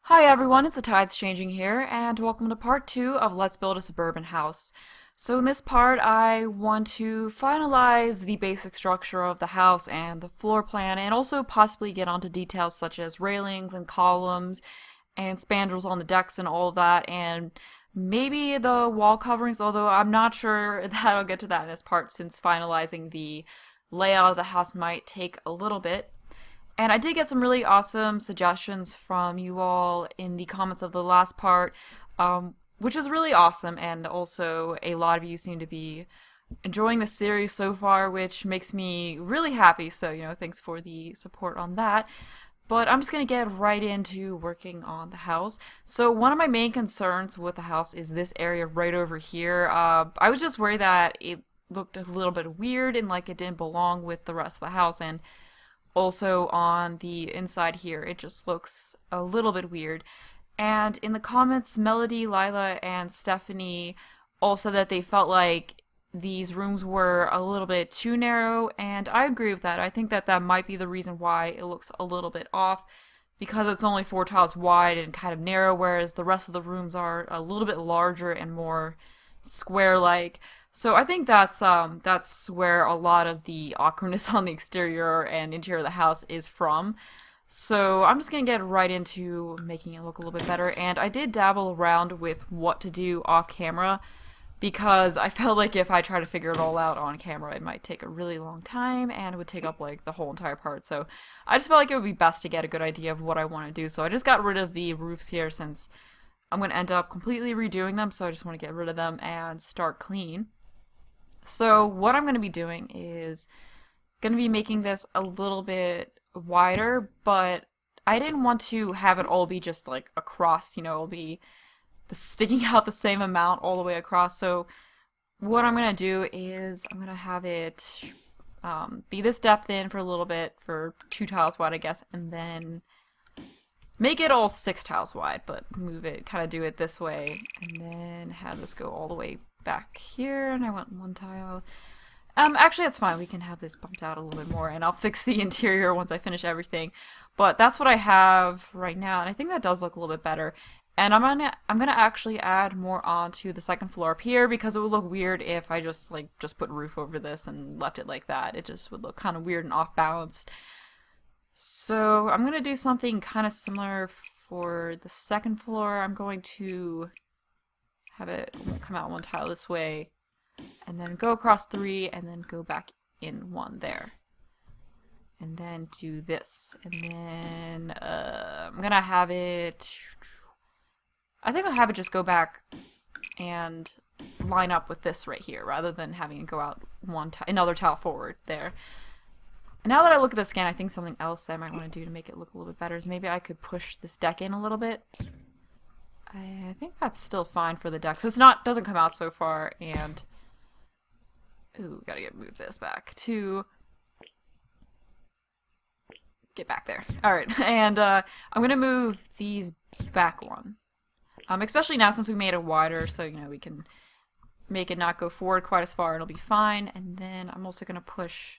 Hi everyone, it's the Tides Changing here, and welcome to part 2 of Let's Build a Suburban House. So in this part, I want to finalize the basic structure of the house and the floor plan, and also possibly get onto details such as railings and columns, and spandrels on the decks and all of that, and maybe the wall coverings, although I'm not sure that I'll get to that in this part since finalizing the layout of the house might take a little bit. And I did get some really awesome suggestions from you all in the comments of the last part, which is really awesome. And also, a lot of you seem to be enjoying the series so far, which makes me really happy. So, thanks for the support on that. But I'm just going to get right into working on the house. So, one of my main concerns with the house is this area right over here. I was just worried that it looked a little bit weird and like it didn't belong with the rest of the house. And also on the inside here, it just looks a little bit weird. And in the comments, Melody, Lila, and Stephanie all said that they felt like these rooms were a little bit too narrow, and I agree with that. I think that that might be the reason why it looks a little bit off, because it's only 4 tiles wide and kind of narrow, whereas the rest of the rooms are a little bit larger and more square-like. So I think that's where a lot of the awkwardness on the exterior and interior of the house is from. So I'm just gonna get right into making it look a little bit better. And I did dabble around with what to do off camera because I felt like if I try to figure it all out on camera, it might take a really long time and it would take up like the whole entire part. So I just felt like it would be best to get a good idea of what I want to do. So I just got rid of the roofs here since I'm going to end up completely redoing them. So I just want to get rid of them and start clean. So what I'm going to be doing is going to be making this a little bit wider, but I didn't want to have it all be just like across, it'll be sticking out the same amount all the way across. So what I'm going to do is I'm going to have it be this depth in for a little bit, for 2 tiles wide, I guess, and then make it all 6 tiles wide, but move it, kind of do it this way, and then have this go all the way back here, and I want 1 tile. Actually, that's fine. We can have this bumped out a little bit more, and I'll fix the interior once I finish everything. But that's what I have right now, and I think that does look a little bit better. And I'm gonna actually add more onto the second floor up here because it would look weird if I just put roof over this and left it like that. It just would look kind of weird and off balanced. So I'm gonna do something kind of similar for the second floor. I'm going to have it come out 1 tile this way, and then go across 3, and then go back in 1 there. And then do this. And then I'm gonna have it, I think I'll have it just go back and line up with this right here, rather than having it go out another tile forward there. And now that I look at the scan, I think something else I might want to do to make it look a little bit better is maybe I could push this deck in a little bit. I think that's still fine for the deck. So doesn't come out so far, and ooh, gotta move this back to get back there. Alright, and I'm gonna move these back one. Especially now since we made it wider, so we can make it not go forward quite as far and it'll be fine. And then I'm also gonna push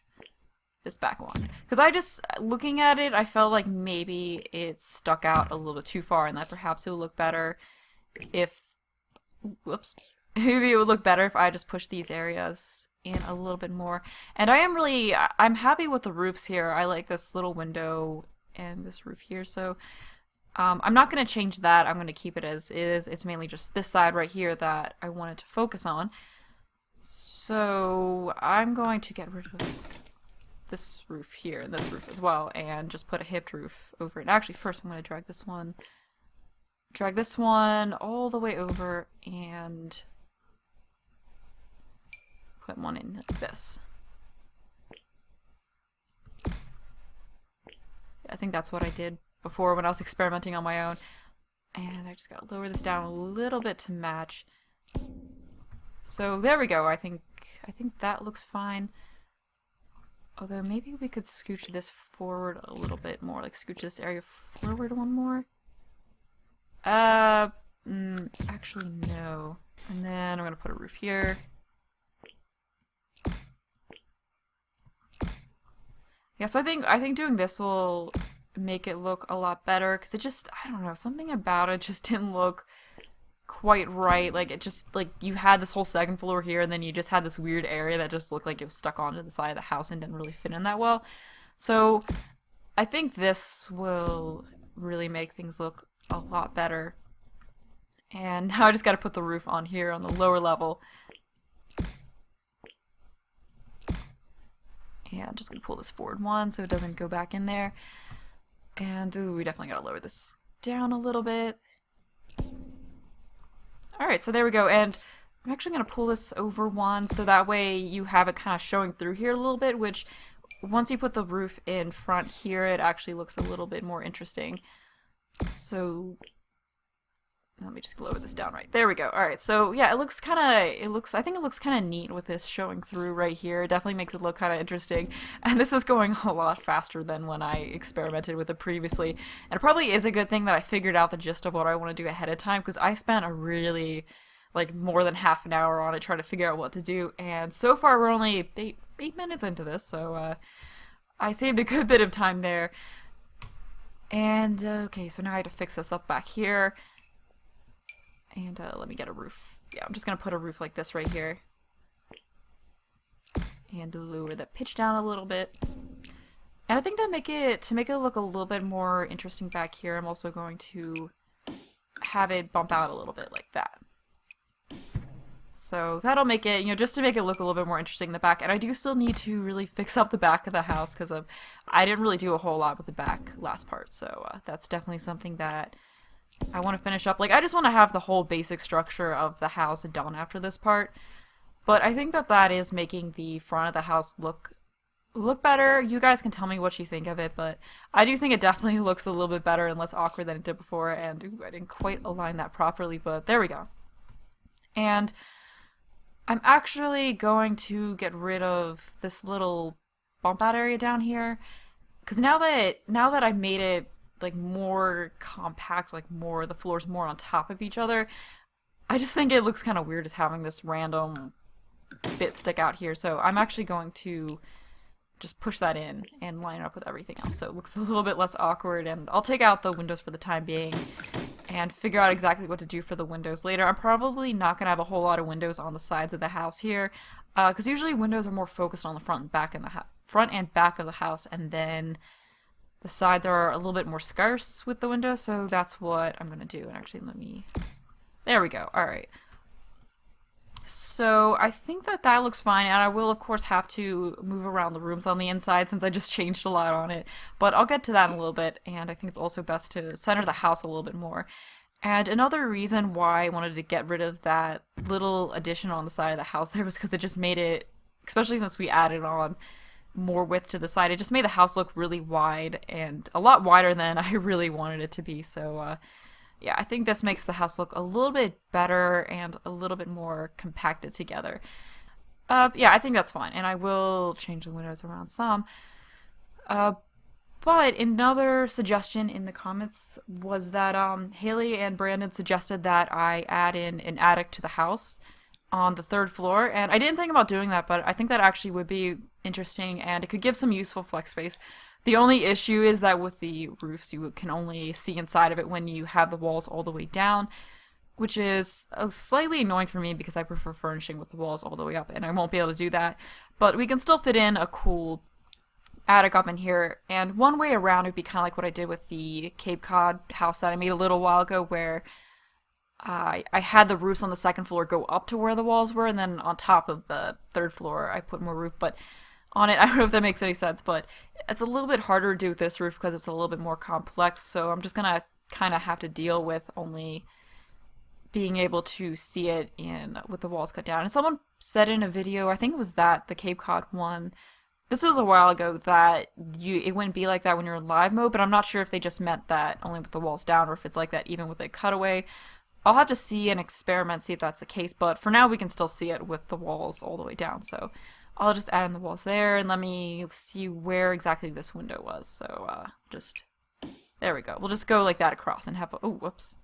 this back one. Because looking at it, I felt like maybe it stuck out a little bit too far and that perhaps it would look better if, whoops, maybe it would look better if I just pushed these areas in a little bit more. And I'm happy with the roofs here. I like this little window and this roof here, so I'm not going to change that. I'm going to keep it as is. It's mainly just this side right here that I wanted to focus on. So I'm going to get rid of this roof here and this roof as well, and just put a hipped roof over it. And actually, first I'm going to drag this one all the way over and put one in like this. I think that's what I did before when I was experimenting on my own. And I just gotta lower this down a little bit to match. So there we go. I think that looks fine. Although maybe we could scooch this forward a little bit more, like scooch this area forward one more. Actually no. And then I'm gonna put a roof here. Yeah, so I think doing this will make it look a lot better because it just, I don't know, something about it just didn't look quite right. Like it just, like you had this whole second floor here and then you just had this weird area that just looked like it was stuck onto the side of the house and didn't really fit in that well. So I think this will really make things look a lot better. And now I just got to put the roof on here on the lower level. And I'm just going to pull this forward one so it doesn't go back in there. And ooh, we definitely got to lower this down a little bit. Alright, so there we go. And I'm actually going to pull this over one so that way you have it kind of showing through here a little bit, which once you put the roof in front here, it actually looks a little bit more interesting. So let me just lower this down right. There we go. Alright, so yeah, I think it looks kind of neat with this showing through right here. It definitely makes it look kind of interesting. And this is going a lot faster than when I experimented with it previously. And it probably is a good thing that I figured out the gist of what I want to do ahead of time, because I spent a really, like, more than half an hour on it trying to figure out what to do. And so far we're only 8 minutes into this, so I saved a good bit of time there. And okay, so now I have to fix this up back here. And let me get a roof. Yeah, I'm just going to put a roof like this right here. And lower the pitch down a little bit. And I think to make it look a little bit more interesting back here, I'm also going to have it bump out a little bit like that. So that'll make it, just to make it look a little bit more interesting in the back. And I do still need to really fix up the back of the house because I didn't really do a whole lot with the back last part. So that's definitely something that I want to finish up. Like, I just want to have the whole basic structure of the house done after this part. But I think that is making the front of the house look better. You guys can tell me what you think of it, but I do think it definitely looks a little bit better and less awkward than it did before. And ooh, I didn't quite align that properly, but there we go. And I'm actually going to get rid of this little bump out area down here, because now that I've made it like more compact, like the floor's more on top of each other, I just think it looks kind of weird as having this random bit stick out here. So I'm actually going to just push that in and line it up with everything else so it looks a little bit less awkward. And I'll take out the windows for the time being and figure out exactly what to do for the windows later. I'm probably not going to have a whole lot of windows on the sides of the house here, because usually windows are more focused on the front and back of the house, and then the sides are a little bit more scarce with the windows, so that's what I'm going to do. And actually, there we go. Alright. So I think that looks fine, and I will, of course, have to move around the rooms on the inside since I just changed a lot on it. But I'll get to that in a little bit, and I think it's also best to center the house a little bit more. And another reason why I wanted to get rid of that little addition on the side of the house there was because it just made it, especially since we added on more width to the side, it just made the house look really wide, and a lot wider than I really wanted it to be. So yeah, I think this makes the house look a little bit better and a little bit more compacted together. Yeah, I think that's fine, and I will change the windows around some. But another suggestion in the comments was that Haley and Brandon suggested that I add in an attic to the house on the 3rd floor, and I didn't think about doing that, but I think that actually would be interesting, and it could give some useful flex space. The only issue is that with the roofs, you can only see inside of it when you have the walls all the way down, which is slightly annoying for me because I prefer furnishing with the walls all the way up, and I won't be able to do that. But we can still fit in a cool attic up in here, and one way around it would be kind of like what I did with the Cape Cod house that I made a little while ago, where I had the roofs on the 2nd floor go up to where the walls were, and then on top of the 3rd floor I put more roof. But on it, I don't know if that makes any sense, but it's a little bit harder to do with this roof because it's a little bit more complex, so I'm just gonna kind of have to deal with only being able to see it with the walls cut down. And someone said in a video, I think it was the Cape Cod one, this was a while ago, that it wouldn't be like that when you're in live mode, but I'm not sure if they just meant that only with the walls down or if it's like that even with a cutaway. I'll have to see and experiment, see if that's the case, but for now we can still see it with the walls all the way down. So I'll just add in the walls there, and let me see where exactly this window was. So there we go. We'll just go like that across and have oh, whoops.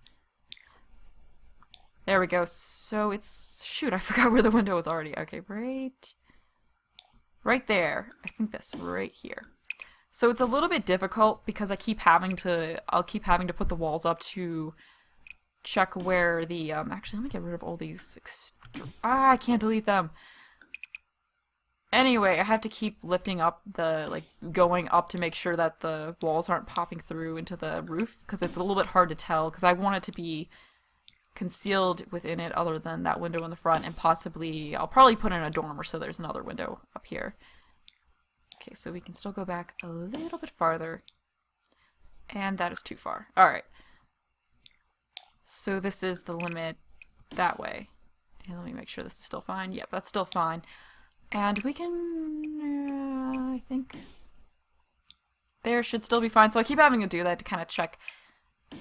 There we go. So shoot, I forgot where the window was already. Okay, right there. I think that's right here. So it's a little bit difficult because I'll keep having to put the walls up to check where the, actually let me get rid of all these, I can't delete them. Anyway, I have to keep lifting up going up to make sure that the walls aren't popping through into the roof, because it's a little bit hard to tell, because I want it to be concealed within it other than that window in the front, and possibly, I'll probably put in a dormer so there's another window up here. Okay, so we can still go back a little bit farther, and that is too far. Alright. So this is the limit that way. And let me make sure this is still fine. Yep, that's still fine. And we can, I think, there should still be fine. So I keep having to do that to kind of check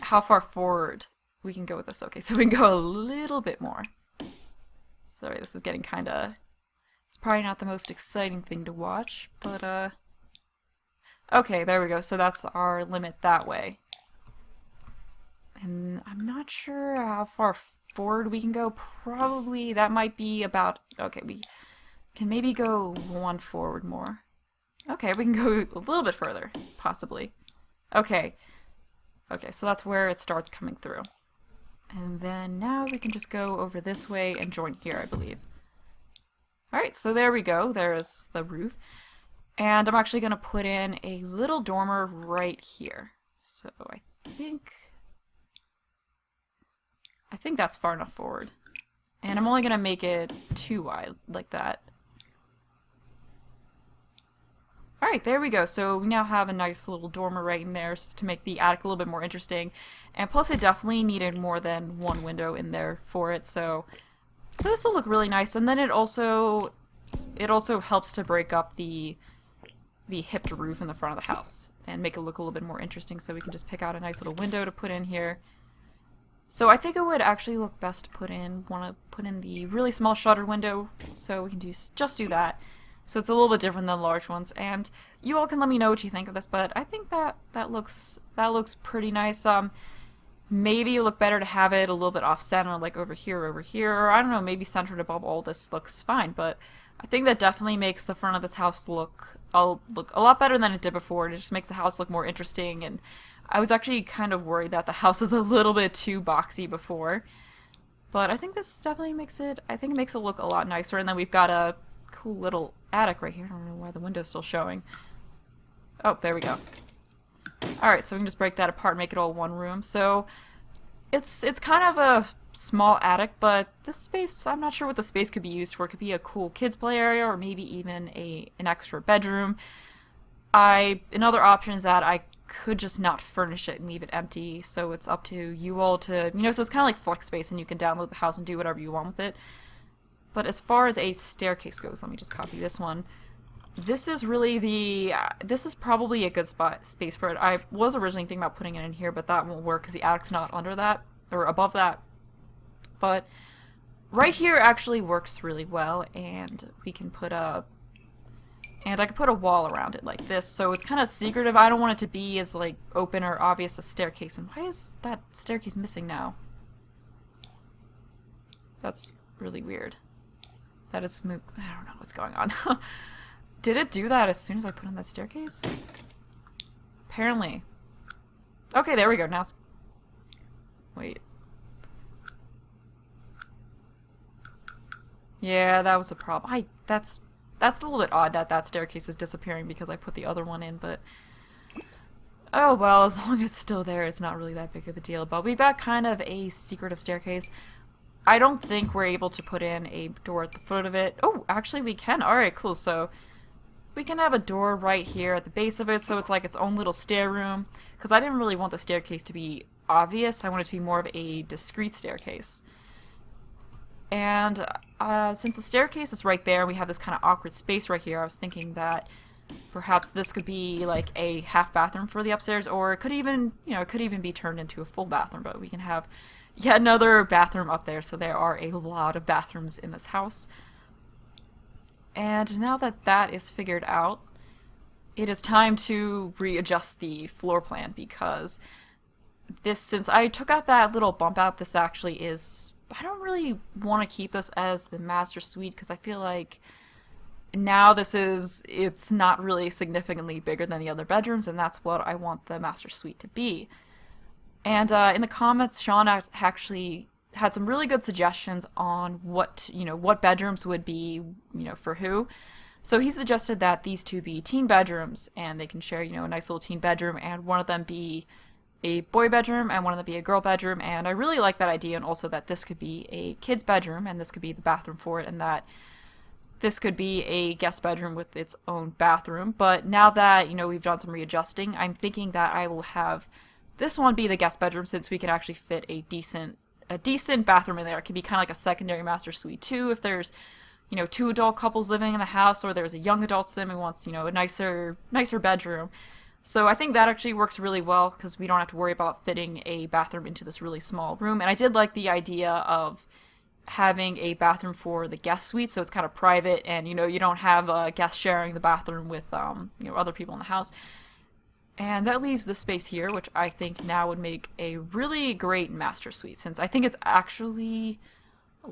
how far forward we can go with this. Okay, so we can go a little bit more. Sorry, this is getting kind of, it's probably not the most exciting thing to watch, but, okay, there we go. So that's our limit that way. And I'm not sure how far forward we can go. Probably that might be about, okay, we can maybe go one forward more. Okay, we can go a little bit further, possibly. Okay. Okay, so that's where it starts coming through. And then now we can just go over this way and join here, I believe. Alright, so there we go. There is the roof. And I'm actually going to put in a little dormer right here. So I think that's far enough forward. And I'm only going to make it too wide, like that. Alright, there we go. So we now have a nice little dormer right in there to make the attic a little bit more interesting. And plus it definitely needed more than one window in there for it, so this will look really nice. And then it also helps to break up the hipped roof in the front of the house and make it look a little bit more interesting, so we can just pick out a nice little window to put in here. So I think it would actually look best to put in the really small shuttered window, so we can just do that. So it's a little bit different than large ones, and you all can let me know what you think of this, but I think that looks pretty nice. Maybe it would look better to have it a little bit off center, like over here, or I don't know, maybe centered above all this looks fine, but I think that definitely makes the front of this house look a lot better than it did before, and it just makes the house look more interesting. And I was actually kind of worried that the house was a little bit too boxy before, but I think this definitely makes it look a lot nicer. And then we've got a cool little attic right here. I don't know why the window's still showing. Oh, there we go. Alright, so we can just break that apart and make it all one room. So it's kind of a small attic, but this space, I'm not sure what the space could be used for. It could be a cool kids play area, or maybe even an extra bedroom. Another option is that I could just not furnish it and leave it empty, so it's up to you all to, so it's kind of like flex space, and you can download the house and do whatever you want with it. But as far as a staircase goes, let me just copy this one. This is probably a good space for it. I was originally thinking about putting it in here, but that won't work because the attic's not under that, or above that. But right here actually works really well, and we can put I can put a wall around it like this, so it's kind of secretive. I don't want it to be as like open or obvious a staircase. And why is that staircase missing now? That's really weird. That is I don't know what's going on. Did it do that as soon as I put in that staircase? Apparently. Okay, there we go. Now it's... Wait. Yeah, that was a problem. That's a little bit odd that that staircase is disappearing because I put the other one in, but... Oh, well, as long as it's still there, it's not really that big of a deal. But we've got kind of a secretive staircase. I don't think we're able to put in a door at the foot of it. Oh, actually we can. Alright, cool. So we can have a door right here at the base of it, so it's like its own little stair room. Because I didn't really want the staircase to be obvious. I want it to be more of a discreet staircase. And since the staircase is right there, we have this kind of awkward space right here. I was thinking that perhaps this could be like a half bathroom for the upstairs, or it could even, it could even be turned into a full bathroom. But we can have yet another bathroom up there, so there are a lot of bathrooms in this house. And now that that is figured out, it is time to readjust the floor plan, because since I took out that little bump out, this actually is, I don't really want to keep this as the master suite, because I feel like now it's not really significantly bigger than the other bedrooms, and that's what I want the master suite to be. And in the comments, Sean actually had some really good suggestions on what bedrooms would be, for who. So he suggested that these two be teen bedrooms, and they can share, a nice little teen bedroom, and one of them be a boy bedroom and one of them be a girl bedroom. And I really like that idea, and also that this could be a kid's bedroom, and this could be the bathroom for it, and that this could be a guest bedroom with its own bathroom. But now that, we've done some readjusting, I'm thinking that I will have this one be the guest bedroom, since we can actually fit a decent bathroom in there. It could be kind of like a secondary master suite too, if there's two adult couples living in the house, or there's a young adult sim who wants a nicer bedroom. So I think that actually works really well, because we don't have to worry about fitting a bathroom into this really small room. And I did like the idea of having a bathroom for the guest suite, so it's kind of private, and you don't have a guest sharing the bathroom with other people in the house. And that leaves the space here, which I think now would make a really great master suite, since I think it's actually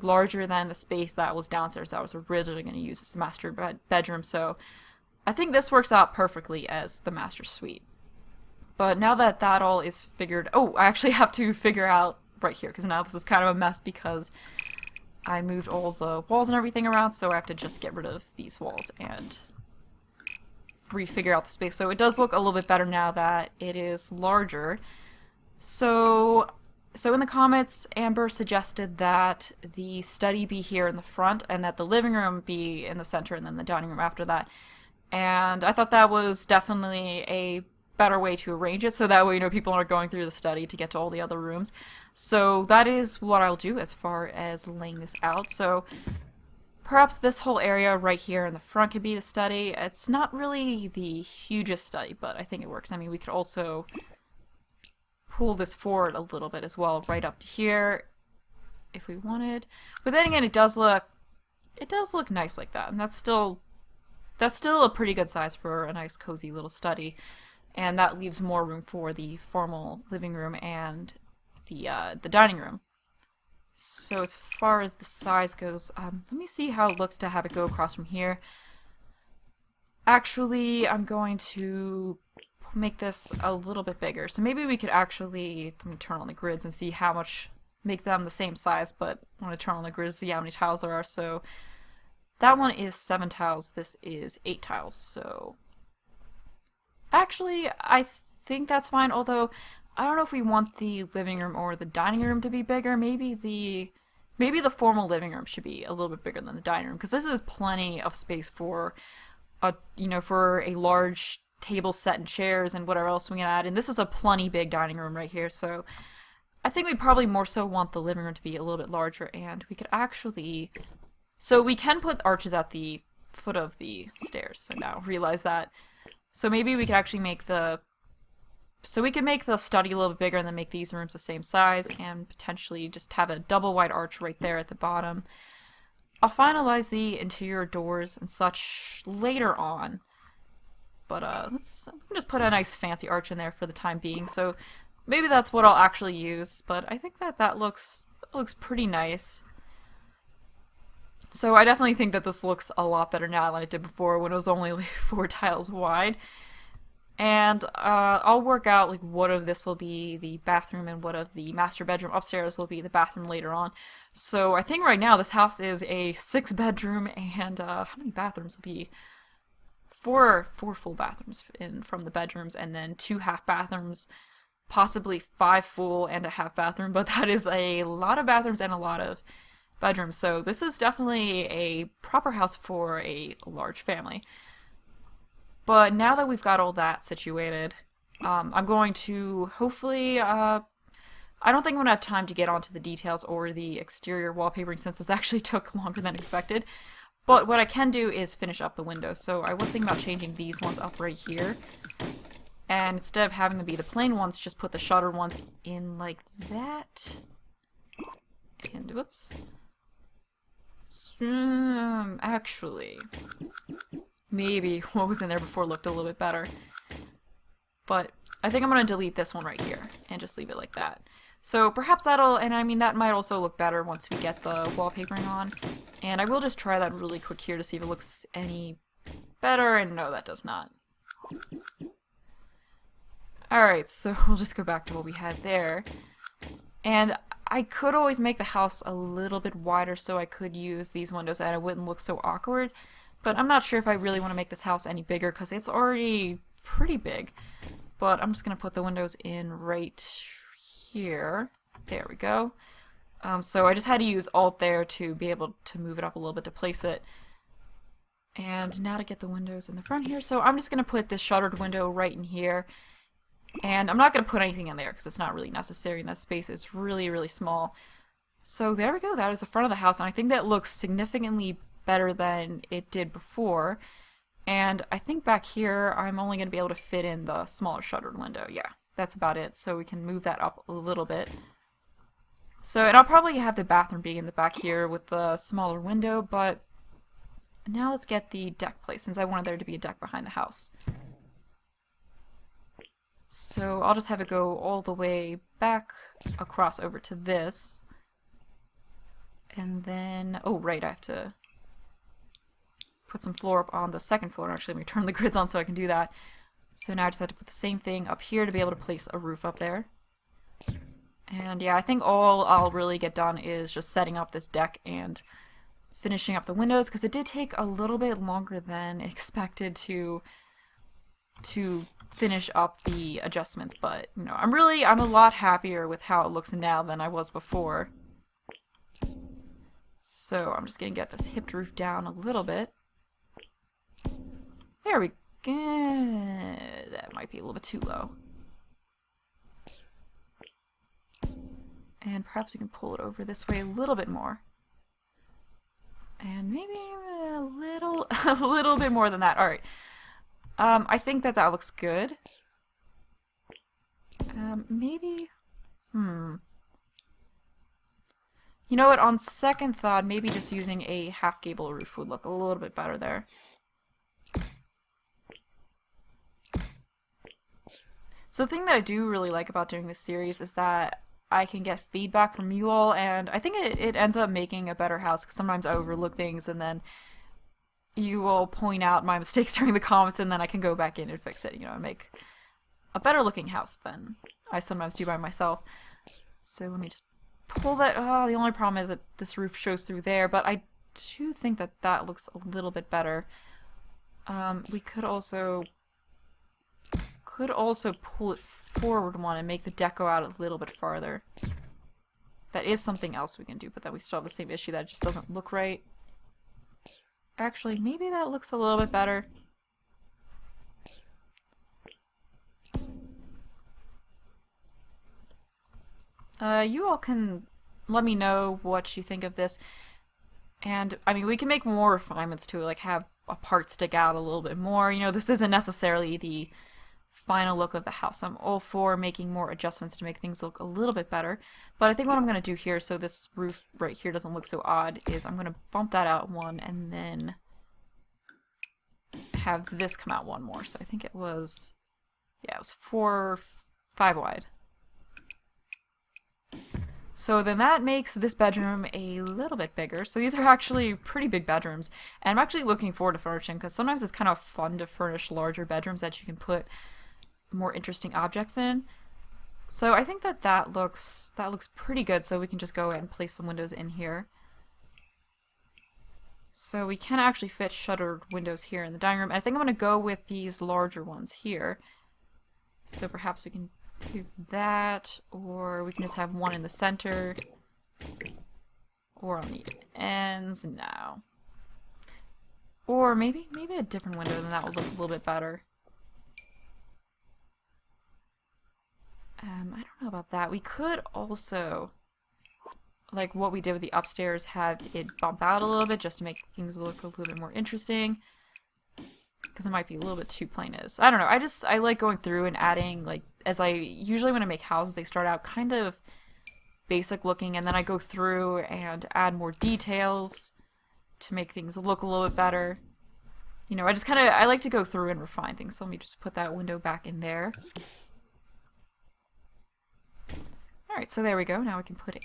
larger than the space that was downstairs that I was originally going to use as a master bedroom. So I think this works out perfectly as the master suite. But now that that all is figured, I actually have to figure out right here, because now this is kind of a mess because I moved all the walls and everything around, so I have to just get rid of these walls and refigure out the space. So it does look a little bit better now that it is larger. So in the comments, Amber suggested that the study be here in the front, and that the living room be in the center, and then the dining room after that. And I thought that was definitely a better way to arrange it, so that way, people aren't going through the study to get to all the other rooms. So that is what I'll do as far as laying this out. So perhaps this whole area right here in the front could be the study. It's not really the hugest study, but I think it works. I mean, we could also pull this forward a little bit as well, right up to here, if we wanted. But then again, it does look nice like that, and that's still a pretty good size for a nice cozy little study, and that leaves more room for the formal living room and the dining room. So as far as the size goes, let me see how it looks to have it go across from here. Actually, I'm going to make this a little bit bigger. So maybe we could actually, let me turn on the grids and see how much, make them the same size, but I want to turn on the grids to see how many tiles there are. So that one is 7 tiles, this is 8 tiles. So actually, I think that's fine, although I don't know if we want the living room or the dining room to be bigger. Maybe the formal living room should be a little bit bigger than the dining room, because this is plenty of space for for a large table set and chairs and whatever else we can add. And this is a plenty big dining room right here, so I think we'd probably more so want the living room to be a little bit larger. And we could actually, so we can put arches at the foot of the stairs. So now realize that. So maybe we could actually make the study a little bit bigger, and then make these rooms the same size, and potentially just have a double wide arch right there at the bottom. I'll finalize the interior doors and such later on, but we can just put a nice fancy arch in there for the time being. So maybe that's what I'll actually use, but I think that looks pretty nice. So I definitely think that this looks a lot better now than it did before, when it was only like 4 tiles wide. And I'll work out like what of this will be the bathroom and what of the master bedroom upstairs will be the bathroom later on. So I think right now this house is a 6-bedroom, and how many bathrooms will be? 4 full bathrooms from the bedrooms, and then 2 half bathrooms, possibly 5 full and a half bathroom. But that is a lot of bathrooms and a lot of bedrooms. So this is definitely a proper house for a large family. But now that we've got all that situated, I'm going to hopefully, I don't think I'm going to have time to get onto the details or the exterior wallpapering, since this actually took longer than expected. But what I can do is finish up the windows. So I was thinking about changing these ones up right here. And instead of having them be the plain ones, just put the shutter ones in like that. And whoops. Actually, maybe what was in there before looked a little bit better. But I think I'm going to delete this one right here and just leave it like that. So perhaps that'll, and I mean that might also look better once we get the wallpapering on. And I will just try that really quick here to see if it looks any better, and no, that does not. Alright, so we'll just go back to what we had there. And I could always make the house a little bit wider so I could use these windows and it wouldn't look so awkward. But I'm not sure if I really want to make this house any bigger because it's already pretty big. But I'm just going to put the windows in right here. There we go. So I just had to use Alt there to be able to move it up a little bit to place it. And now to get the windows in the front here. So I'm just going to put this shuttered window right in here. And I'm not going to put anything in there because it's not really necessary, and that space is really, really small. So there we go. That is the front of the house, and I think that looks significantly better than it did before. And I think back here I'm only going to be able to fit in the smaller shuttered window. Yeah, that's about it. So we can move that up a little bit. So, and I'll probably have the bathroom being in the back here with the smaller window, but now let's get the deck placed since I wanted there to be a deck behind the house. So I'll just have it go all the way back across over to this. And then, oh right, I have to put some floor up on the second floor. Actually, let me turn the grids on so I can do that. So now I just have to put the same thing up here to be able to place a roof up there. And yeah, I think all I'll really get done is just setting up this deck and finishing up the windows, because it did take a little bit longer than expected to finish up the adjustments, but you know, I'm a lot happier with how it looks now than I was before. So I'm just gonna get this hipped roof down a little bit. There we go. That might be a little bit too low. And perhaps we can pull it over this way a little bit more. And maybe a little bit more than that. All right. I think that looks good. Maybe, You know what, on second thought, maybe just using a half gable roof would look a little bit better there. So the thing that I do really like about doing this series is that I can get feedback from you all, and I think it ends up making a better house, because sometimes I overlook things and then you will point out my mistakes during the comments, and then I can go back in and fix it, you know, and make a better looking house than I sometimes do by myself. So let me just pull that. Oh, the only problem is that this roof shows through there, but I do think that looks a little bit better. We could also pull it forward one and make the deck go out a little bit farther. That is something else we can do, but then we still have the same issue that it just doesn't look right. Actually, maybe that looks a little bit better. You all can let me know what you think of this. And, I mean, we can make more refinements to it, like have a part stick out a little bit more. You know, this isn't necessarily the final look of the house. I'm all for making more adjustments to make things look a little bit better. But I think what I'm going to do here, so this roof right here doesn't look so odd, is I'm going to bump that out one and then have this come out one more. So I think it was, yeah, it was 5 wide. So then that makes this bedroom a little bit bigger. So these are actually pretty big bedrooms. And I'm actually looking forward to furnishing, because sometimes it's kind of fun to furnish larger bedrooms that you can put more interesting objects in. So I think that looks pretty good, so we can just go and place some windows in here. So we can actually fit shuttered windows here in the dining room. And I think I'm going to go with these larger ones here. So perhaps we can do that, or we can just have one in the center, or on the ends. No. Or maybe a different window, then that would look a little bit better. I don't know about that. We could also, like what we did with the upstairs, have it bump out a little bit just to make things look a little bit more interesting. Because it might be a little bit too plain as. I don't know. I like going through and adding, like, as I usually when I make houses, they start out kind of basic looking, and then I go through and add more details to make things look a little bit better. You know, I like to go through and refine things. So let me just put that window back in there. Alright, so there we go. Now we can put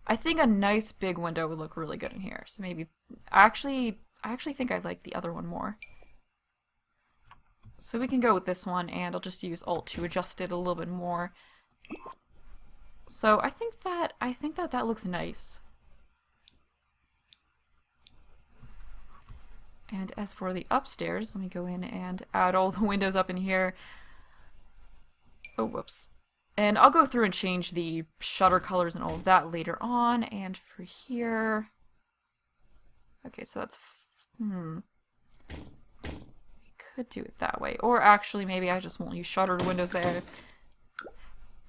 I think a nice big window would look really good in here. So maybe, I actually think I like the other one more. So we can go with this one, and I'll just use Alt to adjust it a little bit more. So I think that looks nice. And as for the upstairs, let me go in and add all the windows up in here. Oh, whoops. And I'll go through and change the shutter colors and all of that later on. And for here... Okay, so that's... We could do it that way. Or actually, maybe I just won't use shuttered windows there.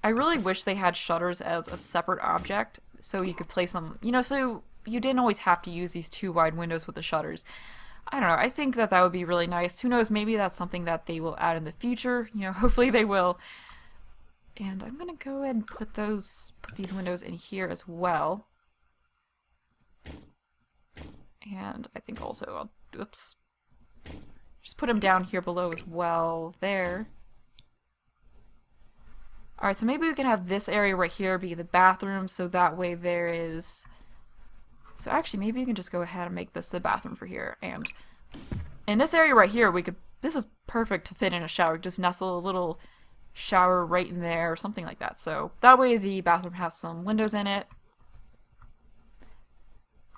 I really wish they had shutters as a separate object, so you could place them, you know, so you didn't always have to use these two wide windows with the shutters. I don't know, I think that would be really nice. Who knows, maybe that's something that they will add in the future, you know, hopefully they will. And I'm gonna go ahead and put these windows in here as well. And I think also oops. Just put them down here below as well, there. Alright, so maybe we can have this area right here be the bathroom, so that way there is... So actually, maybe you can just go ahead and make this the bathroom for here. And in this area right here, we could... This is perfect to fit in a shower. Just nestle a little shower right in there or something like that. So that way the bathroom has some windows in it.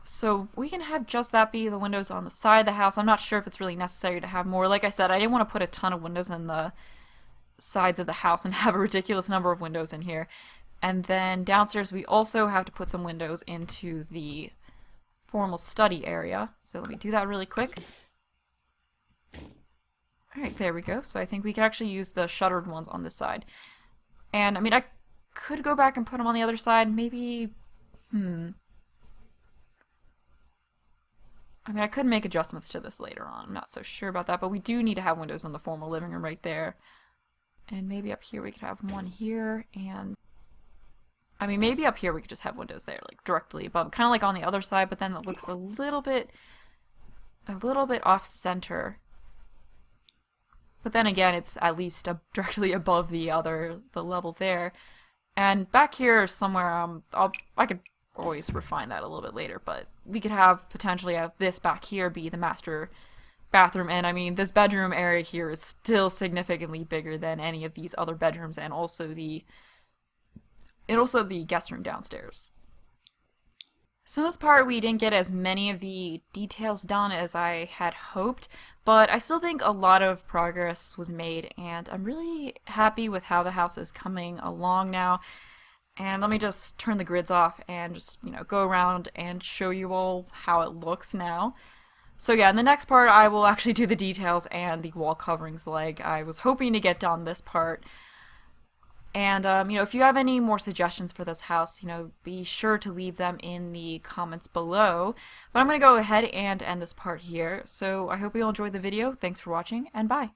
So we can have just that be the windows on the side of the house. I'm not sure if it's really necessary to have more. Like I said, I didn't want to put a ton of windows in the sides of the house and have a ridiculous number of windows in here. And then downstairs we also have to put some windows into the formal study area. So let me do that really quick. Alright, there we go. So I think we can actually use the shuttered ones on this side. And I mean, I could go back and put them on the other side. Maybe, I mean, I could make adjustments to this later on. I'm not so sure about that, but we do need to have windows in the formal living room right there. And maybe up here we could have one here, and... I mean, maybe up here we could just have windows there, like, directly above. Kind of like on the other side, but then it looks a little bit off-center. But then again, it's at least directly above the level there. And back here somewhere, I could always refine that a little bit later, but we could potentially have this back here be the master bathroom. And I mean, this bedroom area here is still significantly bigger than any of these other bedrooms, and also the guest room downstairs. So in this part we didn't get as many of the details done as I had hoped, but I still think a lot of progress was made, and I'm really happy with how the house is coming along now. And let me just turn the grids off and just, you know, go around and show you all how it looks now. So yeah, in the next part I will actually do the details and the wall coverings like I was hoping to get done this part. And, you know, if you have any more suggestions for this house, you know, be sure to leave them in the comments below. But I'm going to go ahead and end this part here. So I hope you all enjoyed the video. Thanks for watching, and bye!